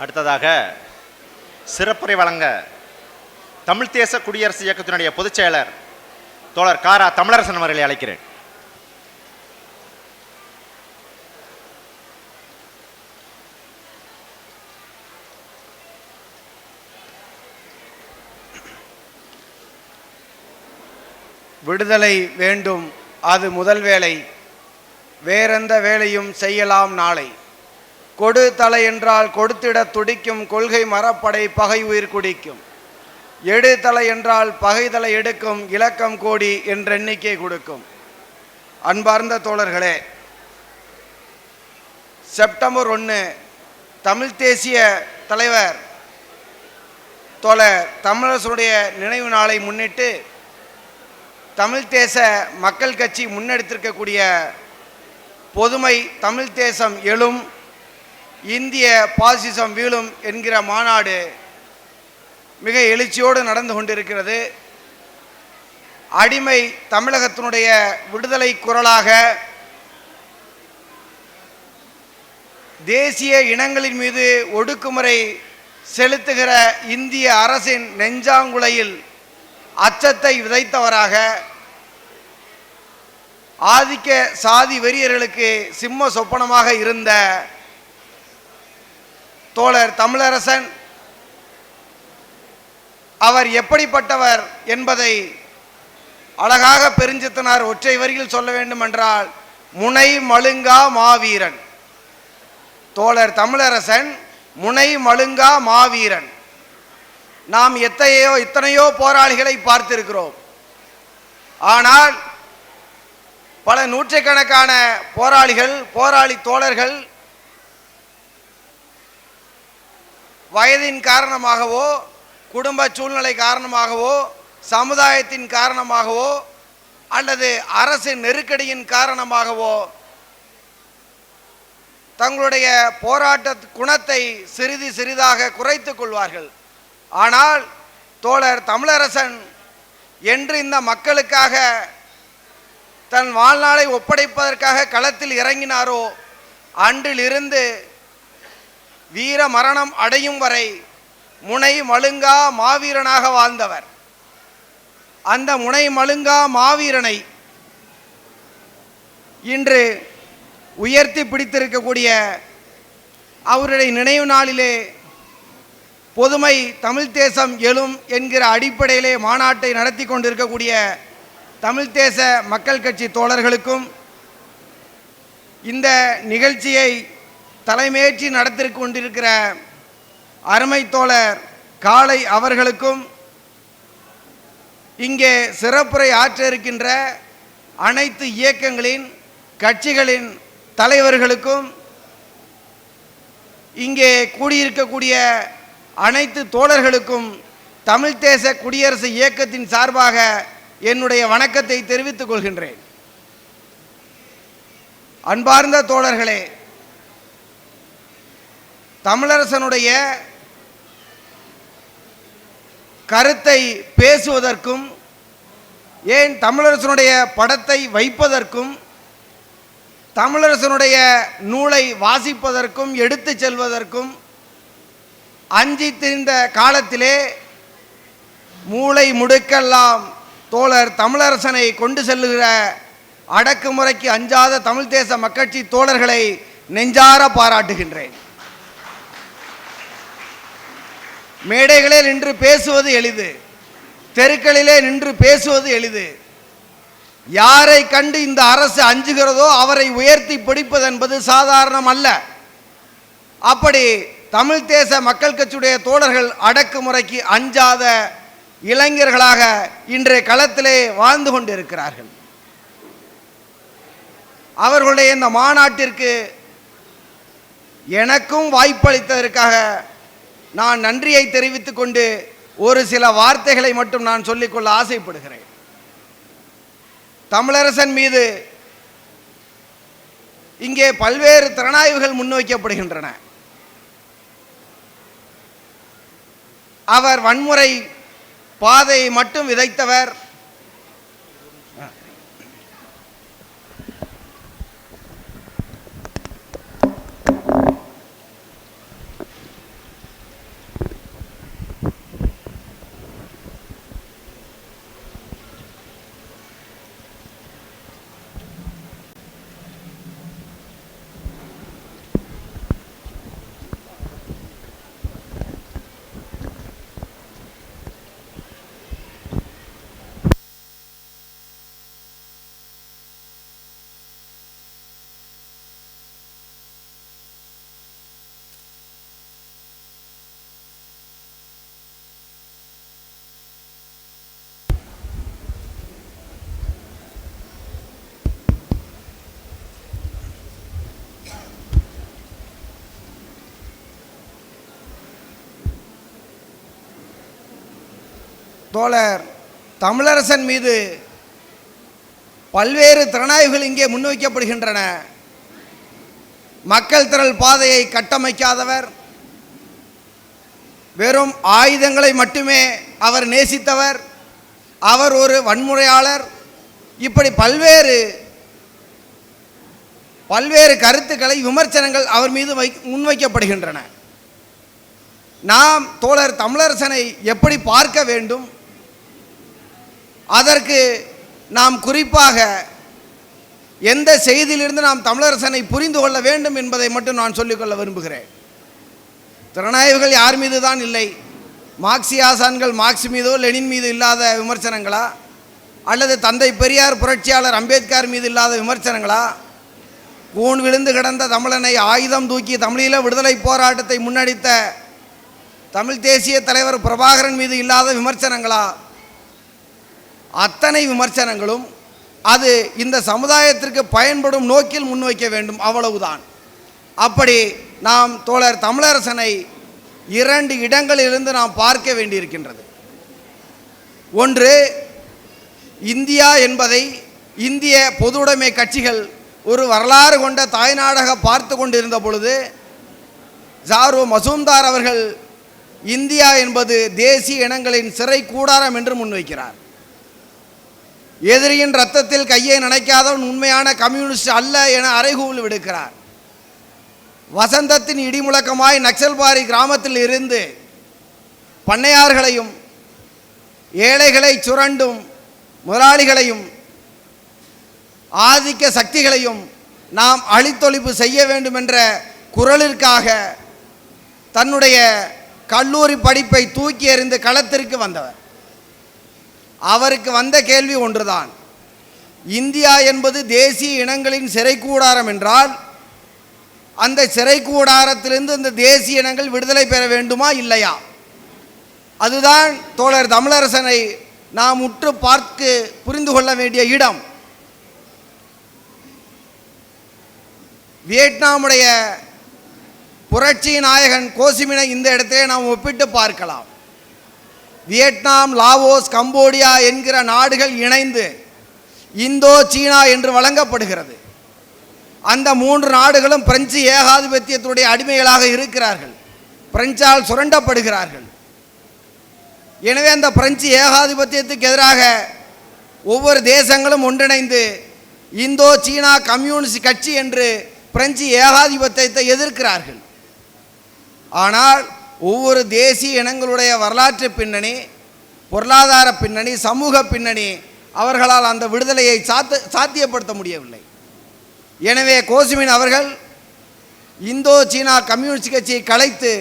அடுத்ததாக சிறப்புரை வழங்க தமிழ் தேச குடியரசு இயக்கத்தினுடைய பொதுச் செயலர் தோழர் காரா தமிழரசன் அவர்களை அழைக்கிறேன். விடுதலை வேண்டும், அது முதல் வேலை, வேறெந்த வேலையும் செய்யலாம் நாளை. கொடு தலை என்றால் கொடுத்திட துடிக்கும், கொள்கை மரப்படை பகை உயிர் குடிக்கும். எடு தலை என்றால் பகைதலை எடுக்கும், இலக்கம் கோடி என்ற எண்ணிக்கை கொடுக்கும். அன்பார்ந்த தோழர்களே, செப்டம்பர் 1 தமிழ் தேசிய தலைவர் தோழர் தமிழரசுடைய நினைவு நாளை முன்னிட்டு தமிழ் தேச மக்கள் கட்சி முன்னெடுத்திருக்கக்கூடிய பொதுமை தமிழ் தேசம் எழும், இந்திய பாசிசம் வீழும் என்கிற மாநாடு மிக எழுச்சியோடு நடந்து கொண்டிருக்கிறது. அடிமை தமிழகத்தினுடைய விடுதலை குரலாக தேசிய இனங்களின் மீது ஒடுக்குமுறை செலுத்துகிற இந்திய அரசின் நெஞ்சாங்குலையில் அச்சத்தை விதைத்தவராக, ஆதிக்க சாதி வெறியர்களுக்கு சிம்ம சொப்பனமாக இருந்த தோழர் தமிழரசன் அவர் எப்படிப்பட்டவர் என்பதை அழகாக பெருஞ்சித்தனார் ஒற்றை வரியில் சொல்ல வேண்டும் என்றால், முனை மழுங்கா மாவீரன். தோழர் தமிழரசன் முனை மழுங்கா மாவீரன். நாம் எத்தனையோ போராளிகளை பார்த்திருக்கிறோம். ஆனால் பல நூற்றுக்கணக்கான போராளி தோழர்கள் வயதின் காரணமாகவோ, குடும்ப சூழ்நிலை காரணமாகவோ, சமுதாயத்தின் காரணமாகவோ, அல்லது அரசின் நெருக்கடியின் காரணமாகவோ தங்களுடைய போராட்ட குணத்தை சிறிதாக குறைத்துக் கொள்வார்கள். ஆனால் தோழர் தமிழரசன் என்று இந்த மக்களுக்காக தன் வாழ்நாளை ஒப்படைப்பதற்காக களத்தில் இறங்கினாரோ அன்றிலிருந்து வீர மரணம் அடையும் வரை முனை மழுங்கா மாவீரனாக வாழ்ந்தவர். அந்த முனை மழுங்கா மாவீரனை இன்று உயர்த்தி பிடித்திருக்கக்கூடிய அவருடைய நினைவு நாளிலே பொதுமை தமிழ் தேசம் எழும் என்கிற அடிப்படையிலே மாநாட்டை நடத்தி கொண்டிருக்கக்கூடிய தமிழ் தேச மக்கள் கட்சி தோழர்களுக்கும், இந்த நிகழ்ச்சியை தலைமையேற்றி நடத்தி கொண்டிருக்கிற அருமை தோழர் காளை அவர்களுக்கும், இங்கே சிறப்புரை ஆற்ற இருக்கின்ற அனைத்து இயக்கங்களின் கட்சிகளின் தலைவர்களுக்கும், இங்கே கூடியிருக்கக்கூடிய அனைத்து தோழர்களுக்கும் தமிழ் தேச குடியரசு இயக்கத்தின் சார்பாக என்னுடைய வணக்கத்தை தெரிவித்துக் கொள்கின்றேன். அன்பார்ந்த தோழர்களே, தமிழரசனுடைய கருத்தை பேசுவதற்கும், ஏன் தமிழரசனுடைய படத்தை வைப்பதற்கும், தமிழரசனுடைய நூலை வாசிப்பதற்கும் எடுத்து செல்வதற்கும் அஞ்சி திரிந்த காலத்திலே மூளை முடுக்கெல்லாம் தோழர் தமிழரசனை கொண்டு செல்லுகிற அடக்குமுறைக்கு அஞ்சாத தமிழ் தேச மக்கட்சி தோழர்களை நெஞ்சார பாராட்டுகின்றேன். மேடைகளே நின்று பேசுவது எளிது, தெருக்களிலே நின்று பேசுவது எளிது. யாரை கண்டு இந்த அரசு அஞ்சுகிறதோ அவரை உயர்த்தி பிடிப்பது என்பது சாதாரணம் அல்ல. அப்படி தமிழ் தேச மக்கள் கட்சியுடைய தோழர்கள் அடக்குமுறைக்கு அஞ்சாத இளைஞர்களாக இன்றைய களத்திலே வாழ்ந்து கொண்டிருக்கிறார்கள். அவர்களுடைய இந்த மாநாட்டிற்கு எனக்கும் வாய்ப்பளித்ததற்காக நான் நன்றியை தெரிவித்துக் கொண்டு ஒரு சில வார்த்தைகளை மட்டும் நான் சொல்லிக்கொள்ள ஆசைப்படுகிறேன். தமிழரசன் மீது இங்கே பல்வேறு திறனாய்வுகள் முன்வைக்கப்படுகின்றன. அவர் வன்முறை பாதையை மட்டும் விதைத்தவர், தோழர் தமிழரசன் மீது பல்வேறு திறனாய்வுகள் இங்கே முன்வைக்கப்படுகின்றன. மக்கள் திரள் பாதையை கட்டமைக்காதவர், வெறும் ஆயுதங்களை மட்டுமே அவர் நேசித்தவர், அவர் ஒரு வன்முறையாளர், இப்படி பல்வேறு கருத்துக்களை, விமர்சனங்கள் அவர் மீது முன்வைக்கப்படுகின்றன. நாம் தோழர் தமிழரசனை எப்படி பார்க்க வேண்டும், அதற்கு நாம் குறிப்பாக எந்த செய்தியிலிருந்து நாம் தமிழரசனை புரிந்து கொள்ள வேண்டும் என்பதை மட்டும் நான் சொல்லிக்கொள்ள விரும்புகிறேன். திறனாய்வுகள் யார் மீது தான் இல்லை? மார்க்சியாசான்கள் மார்க்ஸ் மீதோ லெனின் மீது இல்லாத விமர்சனங்களா, அல்லது தந்தை பெரியார் புரட்சியாளர் அம்பேத்கர் மீது இல்லாத விமர்சனங்களா, கூன் விழுந்து கிடந்த தமிழனை ஆயுதம் தூக்கி தமிழீழ விடுதலை போராட்டத்தை முன்னெடுத்த தமிழ் தேசிய தலைவர் பிரபாகரன் மீது இல்லாத விமர்சனங்களா? அத்தனை விமர்சனங்களும் அது இந்த சமுதாயத்திற்கு பயன்படும் நோக்கில் முன்வைக்க வேண்டும், அவ்வளவுதான். அப்படி நாம் தோழர் தமிழரசனை 2 இடங்களிலிருந்து நாம் பார்க்க வேண்டியிருக்கின்றது. ஒன்று, இந்தியா என்பதை இந்திய பொதுவுடைமை கட்சிகள் ஒரு வரலாறு கொண்ட தாய்நாடாக பார்த்து கொண்டிருந்த பொழுது ஜாரோ மசூம்தார் அவர்கள் இந்தியா என்பது தேசிய இனங்களின் சிறை கூடாரம் என்று முன்வைக்கிறார். எதிரியின் ரத்தத்தில் கையை நனைக்காதவன் உண்மையான கம்யூனிஸ்ட் அல்ல என அறைகூவல் விடுக்கிறார். வசந்தத்தின் இடிமுழக்கமாய் நக்சல்பாரி கிராமத்தில் இருந்து பண்ணையார்களையும் ஏழைகளை சுரண்டும் முதலாளிகளையும் ஆதிக்க சக்திகளையும் நாம் அழித்தொழிப்பு செய்ய வேண்டும் என்ற குரலிற்காக தன்னுடைய கல்லூரி படிப்பை தூக்கி எறிந்து களத்திற்கு வந்தவர். அவருக்கு வந்த கேள்வி ஒன்றுதான், இந்தியா என்பது தேசிய இனங்களின் சிறை கூடாரம் என்றால் அந்த சிறை கூடாரத்திலிருந்து இந்த தேசிய இனங்கள் விடுதலை பெற வேண்டுமா இல்லையா? அதுதான் தோழர் தமிழரசனை நாம் உற்று பார்த்து புரிந்து கொள்ள வேண்டிய இடம். வியட்நாமுடைய புரட்சி நாயகன் கோசிமினை இந்த இடத்திலே நாம் ஒப்பிட்டு பார்க்கலாம். வியட்நாம், லாவோஸ், கம்போடியா என்கிற நாடுகள் இணைந்து இந்தோ சீனா என்று வழங்கப்படுகிறது. அந்த 3 நாடுகளும் பிரெஞ்சு ஏகாதிபத்தியத்துடைய அடிமைகளாக இருக்கிறார்கள், பிரெஞ்சால் சுரண்டப்படுகிறார்கள். எனவே அந்த பிரெஞ்சு ஏகாதிபத்தியத்துக்கு எதிராக ஒவ்வொரு தேசங்களும் ஒன்றிணைந்து இந்தோ சீனா கம்யூனிஸ்ட் கட்சி என்று பிரெஞ்சு ஏகாதிபத்தியத்தை எதிர்க்கிறார்கள். ஆனால் ஒவ்வொரு தேசிய இனங்களுடைய வரலாற்று பின்னணி, பொருளாதார பின்னணி, சமூக பின்னணி அவர்களால் அந்த விடுதலையை சாத்தியப்படுத்த முடியவில்லை. எனவே கோசிமின் அவர்கள் இந்தோ சீனா கம்யூனிஸ்ட் கட்சியை கலைத்து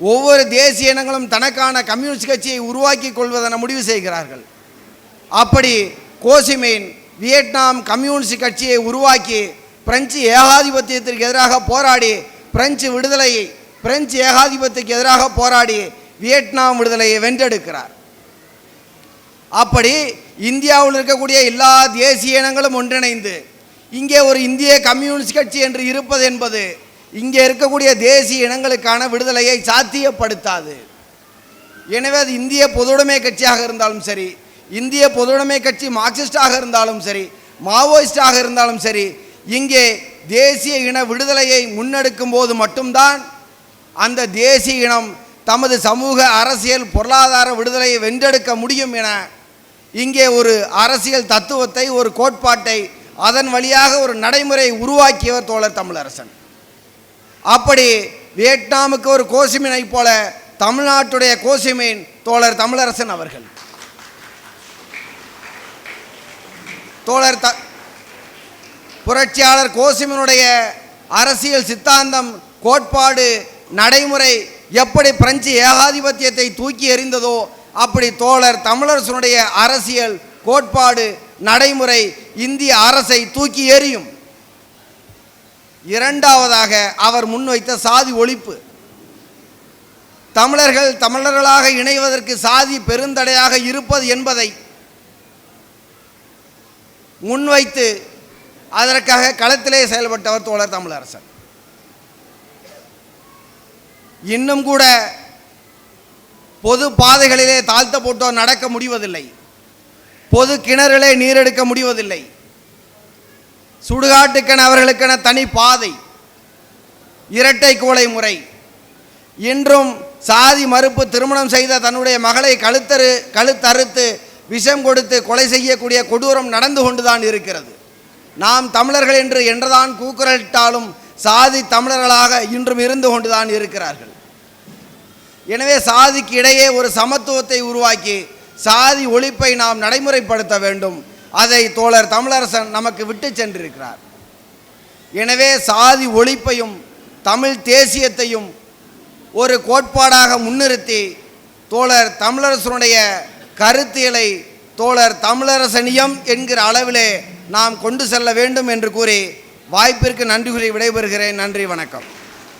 ஒவ்வொரு தேசிய இனங்களும் தனக்கான கம்யூனிஸ்ட் கட்சியை உருவாக்கி கொள்வதென முடிவு செய்கிறார்கள். அப்படி கோசிமின் வியட்நாம் கம்யூனிஸ்ட் கட்சியை உருவாக்கி பிரெஞ்சு ஏகாதிபத்தியத்திற்கு எதிராக போராடி பிரெஞ்சு ஏகாதிபத்தியத்துக்கு எதிராக போராடி வியட்நாம் விடுதலையை வென்றெடுக்கிறார். அப்படி இந்தியாவில் இருக்கக்கூடிய எல்லா தேசிய இனங்களும் ஒன்றிணைந்து இங்கே ஒரு இந்திய கம்யூனிஸ்ட் கட்சி என்று இருப்பது என்பது இங்கே இருக்கக்கூடிய தேசிய இனங்களுக்கான விடுதலையை சாத்தியப்படுத்தாது. எனவே அது இந்திய பொதுவுடைமை கட்சியாக இருந்தாலும் சரி, இந்திய பொதுவுடைமை கட்சி மார்க்சிஸ்டாக இருந்தாலும் சரி, மாவோயிஸ்டாக இருந்தாலும் சரி, இங்கே தேசிய இன விடுதலையை முன்னெடுக்கும் போது மட்டும்தான் அந்த தேசிய இனம் தமது சமூக, அரசியல், பொருளாதார விடுதலையை வென்றெடுக்க முடியும் என இங்கே ஒரு அரசியல் தத்துவத்தை, ஒரு கோட்பாட்டை, அதன் வழியாக ஒரு நடைமுறை உருவாக்கியவர் தோழர் தமிழரசன். அப்படி வியட்நாமுக்கு ஒரு கோசிமினை போல தமிழ்நாட்டுடைய கோசிமின் தோழர் தமிழரசன் அவர்கள். தோழர் புரட்சியாளர் கோசிமினுடைய அரசியல் சித்தாந்தம், கோட்பாடு, நடைமுறை எப்படி பிரெஞ்சு ஏகாதிபத்தியத்தை தூக்கி எறிந்ததோ அப்படி தோழர் தமிழரசனுடைய அரசியல், கோட்பாடு, நடைமுறை இந்திய அரசை தூக்கி எறியும். இரண்டாவதாக அவர் முன்வைத்த சாதி ஒழிப்பு. தமிழர்களாக இணைவதற்கு சாதி பெருந்தடையாக இருப்பது என்பதை முன்வைத்து அதற்காக களத்திலே செயல்பட்டவர் தோழர் தமிழரசன். இன்னும் கூட பொது பாதைகளிலே தாழ்த்த போட்டோர் நடக்க முடிவதில்லை, பொது கிணறிலே நீர் எடுக்க முடிவதில்லை, சுடுகாட்டுக்கென அவர்களுக்கென தனி பாதை, இரட்டை கோலை முறை, இன்றும் சாதி மறுப்பு திருமணம் செய்த தன்னுடைய மகளை கழுத்தறுத்து விஷம் கொடுத்து கொலை செய்யக்கூடிய கொடூரம் நடந்து கொண்டுதான் இருக்கிறது. நாம் தமிழர்கள் என்று என்றுதான் கூக்குரலிட்டாலும் சாதி தமிழர்களாக இன்றும் இருந்து கொண்டுதான் இருக்கிறார்கள். எனவே சாதிக்கு இடையே ஒரு சமத்துவத்தை உருவாக்கி சாதி ஒழிப்பை நாம் நடைமுறைப்படுத்த வேண்டும். அதை தோழர் தமிழரசன் நமக்கு விட்டு சென்றிருக்கிறார். எனவே சாதி ஒழிப்பையும் தமிழ் தேசியத்தையும் ஒரு கோட்பாடாக முன்னிறுத்தி தோழர் தமிழரசனுடைய கருத்தியலை தோழர் தமிழரசனியம் என்கிற அளவிலே நாம் கொண்டு செல்ல வேண்டும் என்று கூறி வாய்ப்பிற்கு நன்றி கூறி விடைபெறுகிறேன். நன்றி, வணக்கம்.